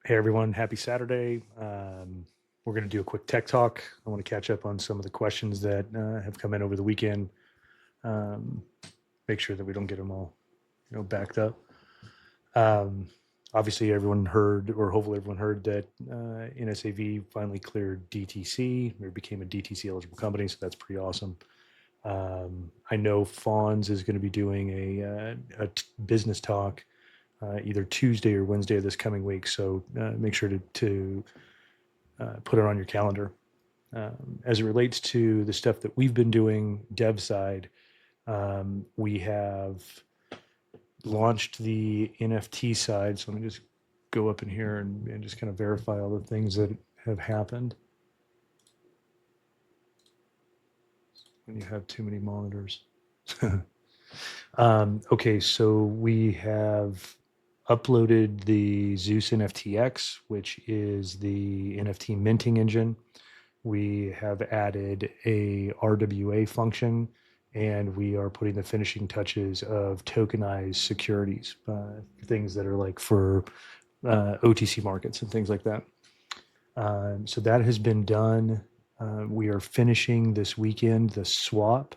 Hey everyone, happy Saturday. We're going to do a quick tech talk. I want to catch up on some of the questions that have come in over the weekend. Um, Make sure that we don't get them all, backed up. Um, Obviously, everyone heard, or hopefully everyone heard that NSAV finally cleared DTC or became a DTC eligible company, so that's pretty awesome. I know Fonz is going to be doing a business talk either Tuesday or Wednesday of this coming week. So make sure to put it on your calendar. As it relates to the stuff that we've been doing dev side, we have launched the NFT side. So let me just go up in here and just kind of verify all the things that have happened. When you have too many monitors. Okay, so we have uploaded the Zeus NFTX, which is the NFT minting engine. We have added a RWA function, and we are putting the finishing touches of tokenized securities, things that are like for OTC markets and things like that. So that has been done. We are finishing this weekend the swap.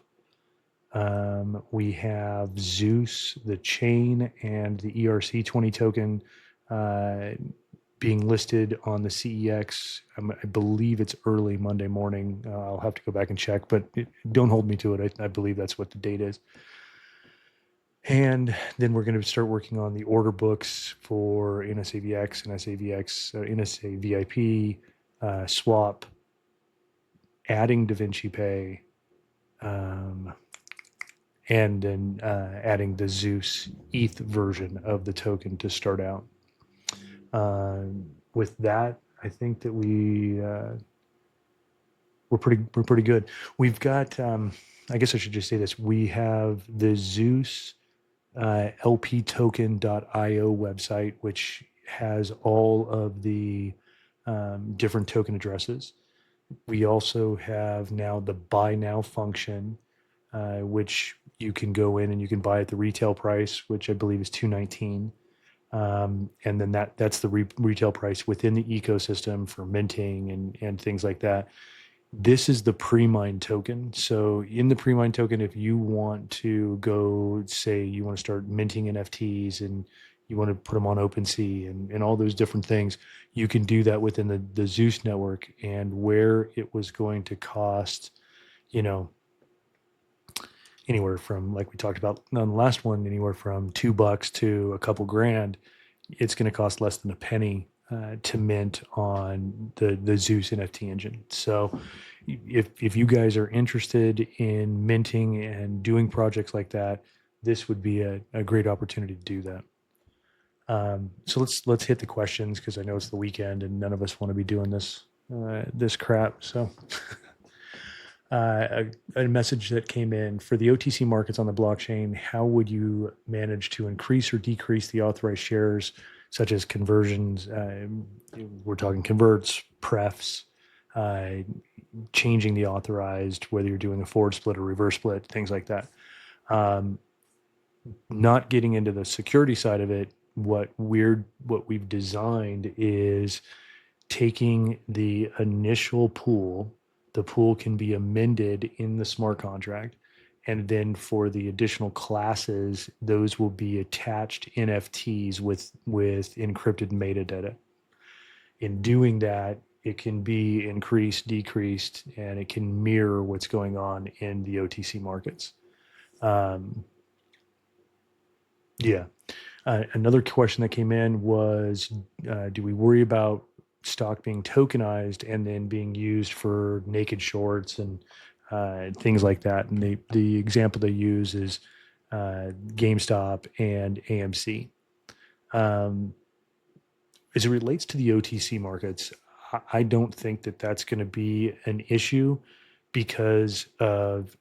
We have Zeus, the chain, and the ERC20 token being listed on the CEX. I believe it's early Monday morning. I'll have to go back and check, but don't hold me to it. I believe that's what the date is. And then we're going to start working on the order books for NSAVX, NSA VIP, swap, adding DaVinci Pay, and then adding the Zeus ETH version of the token to start out. With that, I think that we're pretty good. We've got. I guess I should just say this. We have the Zeus lptoken.io website, which has all of the different token addresses. We also have now the buy now function, which you can go in and you can buy at the retail price, which I believe is $2.19. And then that's the retail price within the ecosystem for minting and things like that. This is the pre-mine token. So in the pre-mine token, if you want to go, say you want to start minting NFTs and you want to put them on OpenSea and all those different things, you can do that within the Zeus network. And where it was going to cost, anywhere from, like we talked about on the last one, anywhere from $2 to a couple grand, it's going to cost less than a penny to mint on the Zeus NFT engine. So if you guys are interested in minting and doing projects like that, this would be a great opportunity to do that. So let's hit the questions, because I know it's the weekend and none of us want to be doing this crap. So a message that came in: for the OTC markets on the blockchain, how would you manage to increase or decrease the authorized shares, such as conversions? We're talking converts, prefs, changing the authorized, whether you're doing a forward split or reverse split, things like that. Not getting into the security side of it, what we've designed is taking the initial pool. The pool can be amended in the smart contract, and then for the additional classes, those will be attached NFTs with encrypted metadata. In doing that, it can be increased, decreased, and it can mirror what's going on in the OTC markets. Yeah. Another question that came in was, do we worry about stock being tokenized and then being used for naked shorts and things like that? And the example they use is GameStop and AMC. As it relates to the OTC markets, I don't think that that's going to be an issue, because of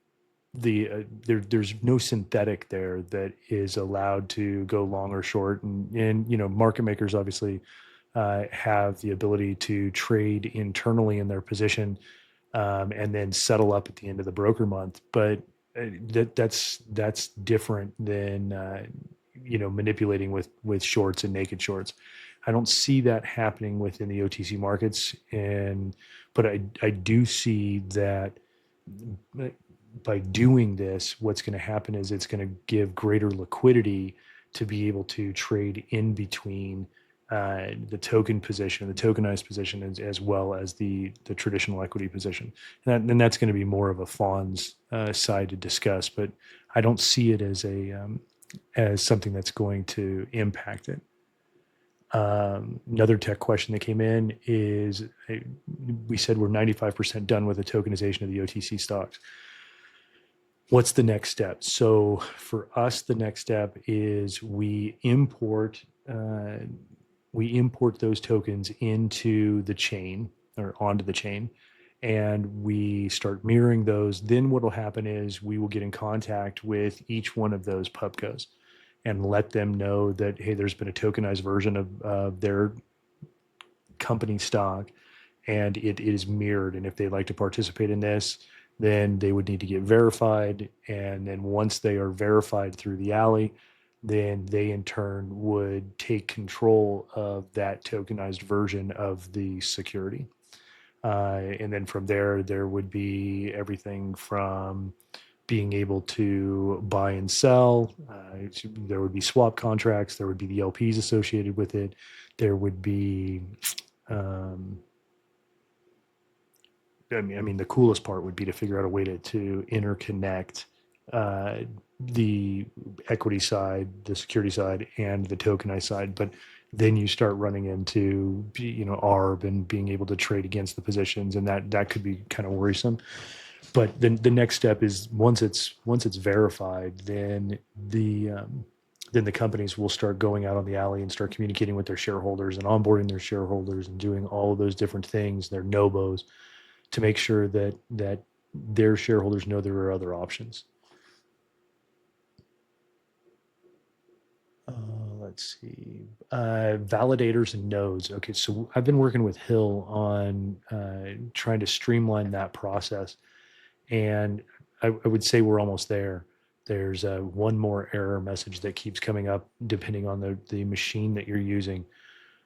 there's no synthetic there that is allowed to go long or short, and market makers obviously have the ability to trade internally in their position, and then settle up at the end of the broker month. But that's different than manipulating with shorts and naked shorts. I don't see that happening within the OTC markets, but I do see that by doing this, what's going to happen is it's going to give greater liquidity to be able to trade in between the token position, the tokenized position, as well as the traditional equity position. And that's going to be more of a Fawn's side to discuss, but I don't see it as something that's going to impact it. Another tech question that came in is, we said we're 95% done with the tokenization of the OTC stocks. What's the next step? So for us, the next step is we import those tokens into the chain or onto the chain, and we start mirroring those. Then what will happen is we will get in contact with each one of those pubcos and let them know that, hey, there's been a tokenized version of their company stock, and it is mirrored. And if they'd like to participate in this, then they would need to get verified. And then once they are verified through the alley, then they in turn would take control of that tokenized version of the security. And then from there would be everything from being able to buy and sell. There would be swap contracts. There would be the LPs associated with it. There would be, the coolest part would be to figure out a way to interconnect the equity side, the security side, and the tokenized side. But then you start running into, ARB and being able to trade against the positions, and that could be kind of worrisome. But then the next step is once it's verified, then the companies will start going out on the alley and start communicating with their shareholders and onboarding their shareholders and doing all of those different things, their NOBOs, to make sure that their shareholders know there are other options. Let's see. Validators and nodes. Okay, so I've been working with Hill on trying to streamline that process. And I would say we're almost there. There's one more error message that keeps coming up depending on the machine that you're using.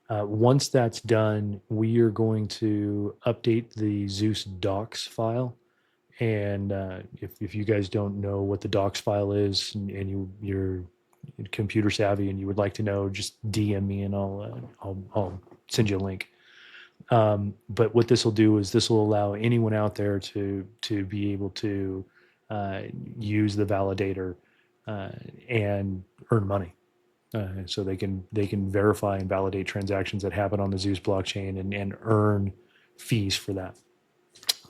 Once that's done, we are going to update the Zeus docs file. And if you guys don't know what the docs file is, and you're computer savvy and you would like to know, just DM me and I'll send you a link. But what this will do is this will allow anyone out there to be able to use the validator and earn money. So they can verify and validate transactions that happen on the Zeus blockchain and earn fees for that.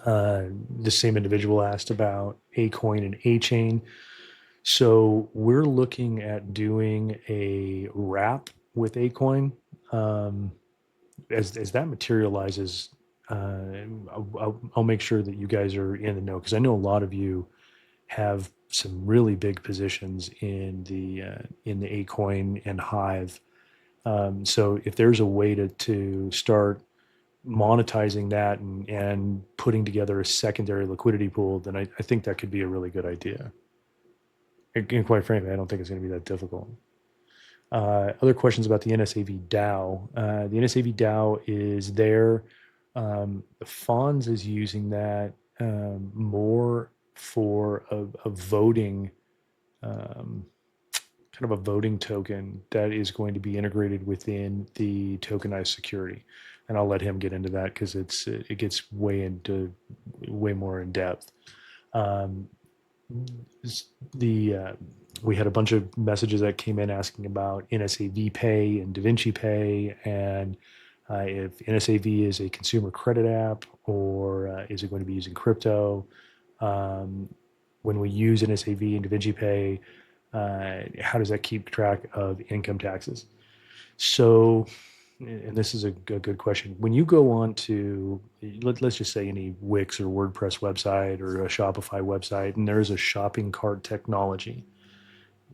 The same individual asked about Acoin and A-Chain. So we're looking at doing a wrap with Acoin. As that materializes, I'll make sure that you guys are in the know, because I know a lot of you have some really big positions in the Acoin and Hive. So if there's a way to start monetizing that and putting together a secondary liquidity pool, then I think that could be a really good idea. And quite frankly, I don't think it's going to be that difficult. Other questions about the NSAV DAO. The NSAV DAO is there. Fonz is using that more for a voting, kind of a voting token that is going to be integrated within the tokenized security. And I'll let him get into that because it gets way more in depth. We had a bunch of messages that came in asking about NSAV Pay and DaVinci Pay, and if NSAV is a consumer credit app or is it going to be using crypto. When we use NSAV and DaVinci Pay, how does that keep track of income taxes? So, and this is a good question. When you go on to, let's just say any Wix or WordPress website or a Shopify website, and there's a shopping cart technology.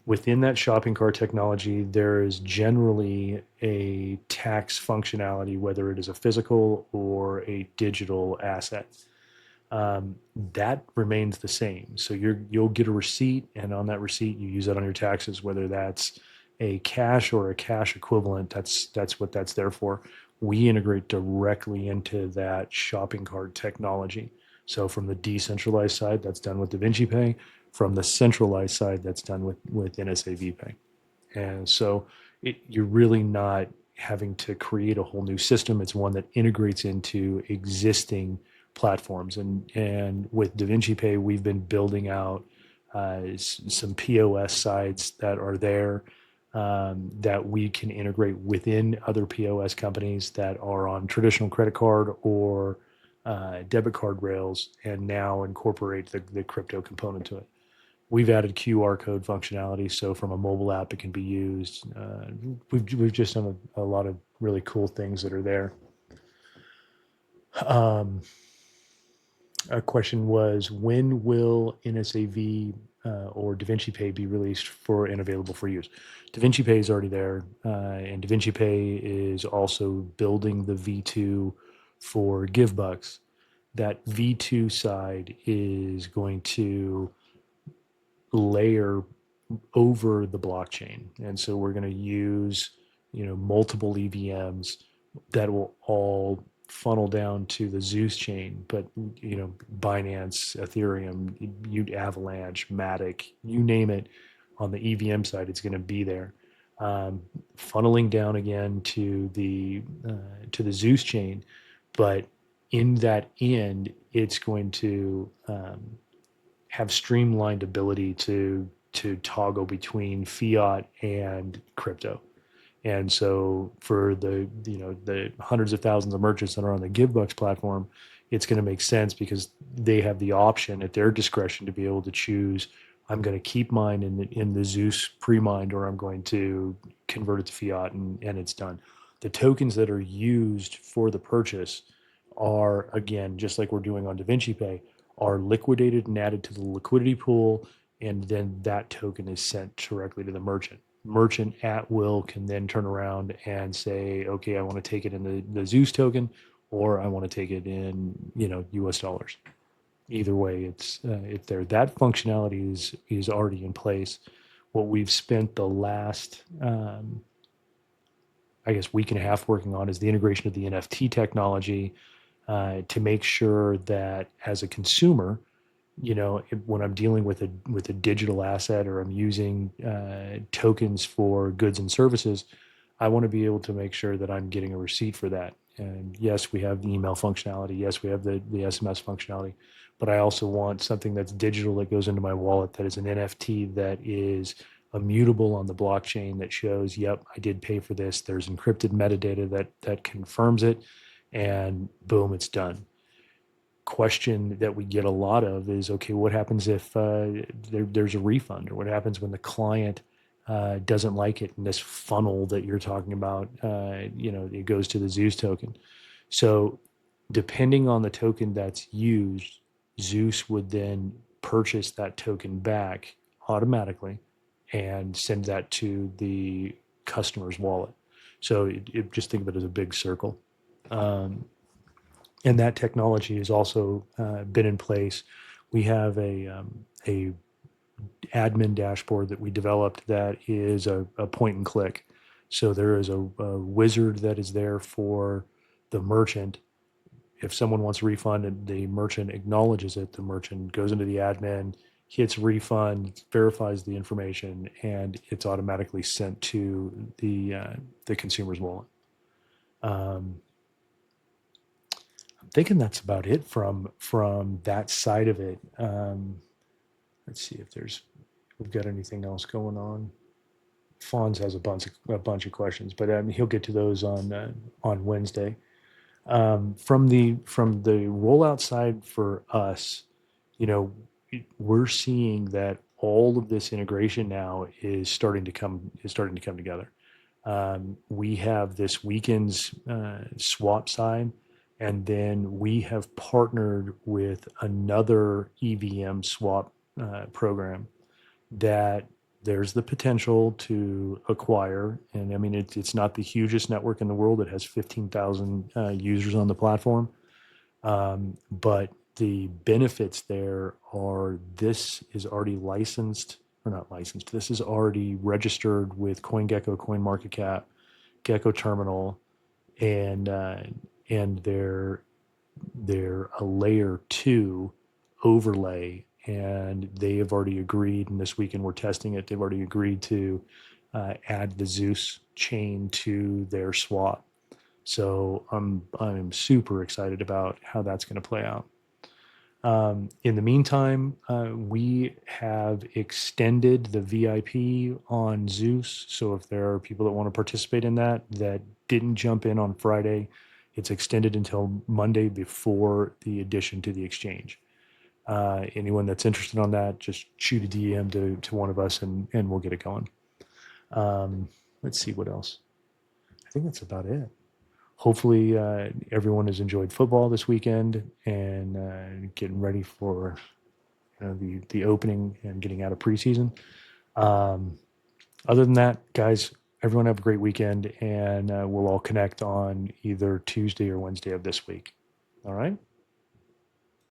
Within that shopping cart technology, there is generally a tax functionality, whether it is a physical or a digital asset. That remains the same. So you'll get a receipt, and on that receipt, you use that on your taxes, whether that's a cash or a cash equivalent, that's what that's there for. We integrate directly into that shopping cart technology. So from the decentralized side, that's done with DaVinci Pay. From the centralized side, that's done with NSA Pay. And so you're really not having to create a whole new system. It's one that integrates into existing platforms. And with DaVinci Pay, we've been building out some POS sites that are there that we can integrate within other POS companies that are on traditional credit card or debit card rails, and now incorporate the crypto component to it. We've added QR code functionality, so from a mobile app it can be used. We've just done a lot of really cool things that are there. A question was, when will NSAV or DaVinci Pay be released for and available for use? DaVinci Pay is already there, and DaVinci Pay is also building the V2 for GiveBucks. That V2 side is going to layer over the blockchain, and so we're going to use multiple EVMs that will all funnel down to the Zeus chain, but Binance, Ethereum, Avalanche, Matic, you name it, on the EVM side, it's going to be there, funneling down again to the Zeus chain, but in that end, it's going to have streamlined ability to toggle between fiat and crypto. And so for the hundreds of thousands of merchants that are on the GiveBucks platform, it's going to make sense because they have the option at their discretion to be able to choose, I'm going to keep mine in the Zeus pre-mined, or I'm going to convert it to fiat, and it's done. The tokens that are used for the purchase are, again, just like we're doing on DaVinci Pay, are liquidated and added to the liquidity pool, and then that token is sent directly to the merchant. Merchant at will can then turn around and say, okay, I want to take it in the Zeus token, or I want to take it in US dollars. Either way, it's there. That functionality is already in place. What we've spent the last week and a half working on is the integration of the NFT technology, to make sure that as a consumer, when I'm dealing with a digital asset, or I'm using tokens for goods and services, I want to be able to make sure that I'm getting a receipt for that. And yes, we have the email functionality. Yes, we have the SMS functionality, but I also want something that's digital that goes into my wallet, that is an NFT that is immutable on the blockchain, that shows, yep, I did pay for this. There's encrypted metadata that confirms it, and boom, it's done. Question that we get a lot of is, okay, what happens if there's a refund, or what happens when the client doesn't like it in this funnel that you're talking about? It goes to the Zeus token. So depending on the token that's used, Zeus would then purchase that token back automatically and send that to the customer's wallet. So just think of it as a big circle. And that technology has also been in place. We have a admin dashboard that we developed that is a point and click. So there is a wizard that is there for the merchant. If someone wants a refund and the merchant acknowledges it, the merchant goes into the admin, hits refund, verifies the information, and it's automatically sent to the consumer's wallet. Thinking that's about it from that side of it. Let's see if we've got anything else going on. Fonz has a bunch of questions, but he'll get to those on Wednesday. From the rollout side for us, we're seeing that all of this integration now is starting to come together. We have this weekend's swap side. And then we have partnered with another EVM swap program that there's the potential to acquire. And I mean, it's not the hugest network in the world. It has 15,000 users on the platform. But the benefits there are, this is already licensed or not licensed. This is already registered with CoinGecko, CoinMarketCap, Gecko Terminal, and they're a layer 2 overlay, and they have already agreed. And this weekend we're testing it. They've already agreed to add the Zeus chain to their swap. So I'm super excited about how that's going to play out. In the meantime, we have extended the VIP on Zeus. So if there are people that want to participate in that didn't jump in on Friday, it's extended until Monday before the addition to the exchange. Anyone that's interested on that, just shoot a DM to one of us and we'll get it going. Let's see what else. I think that's about it. Hopefully everyone has enjoyed football this weekend and getting ready for the opening and getting out of preseason. Other than that, guys, everyone have a great weekend, and we'll all connect on either Tuesday or Wednesday of this week. All right?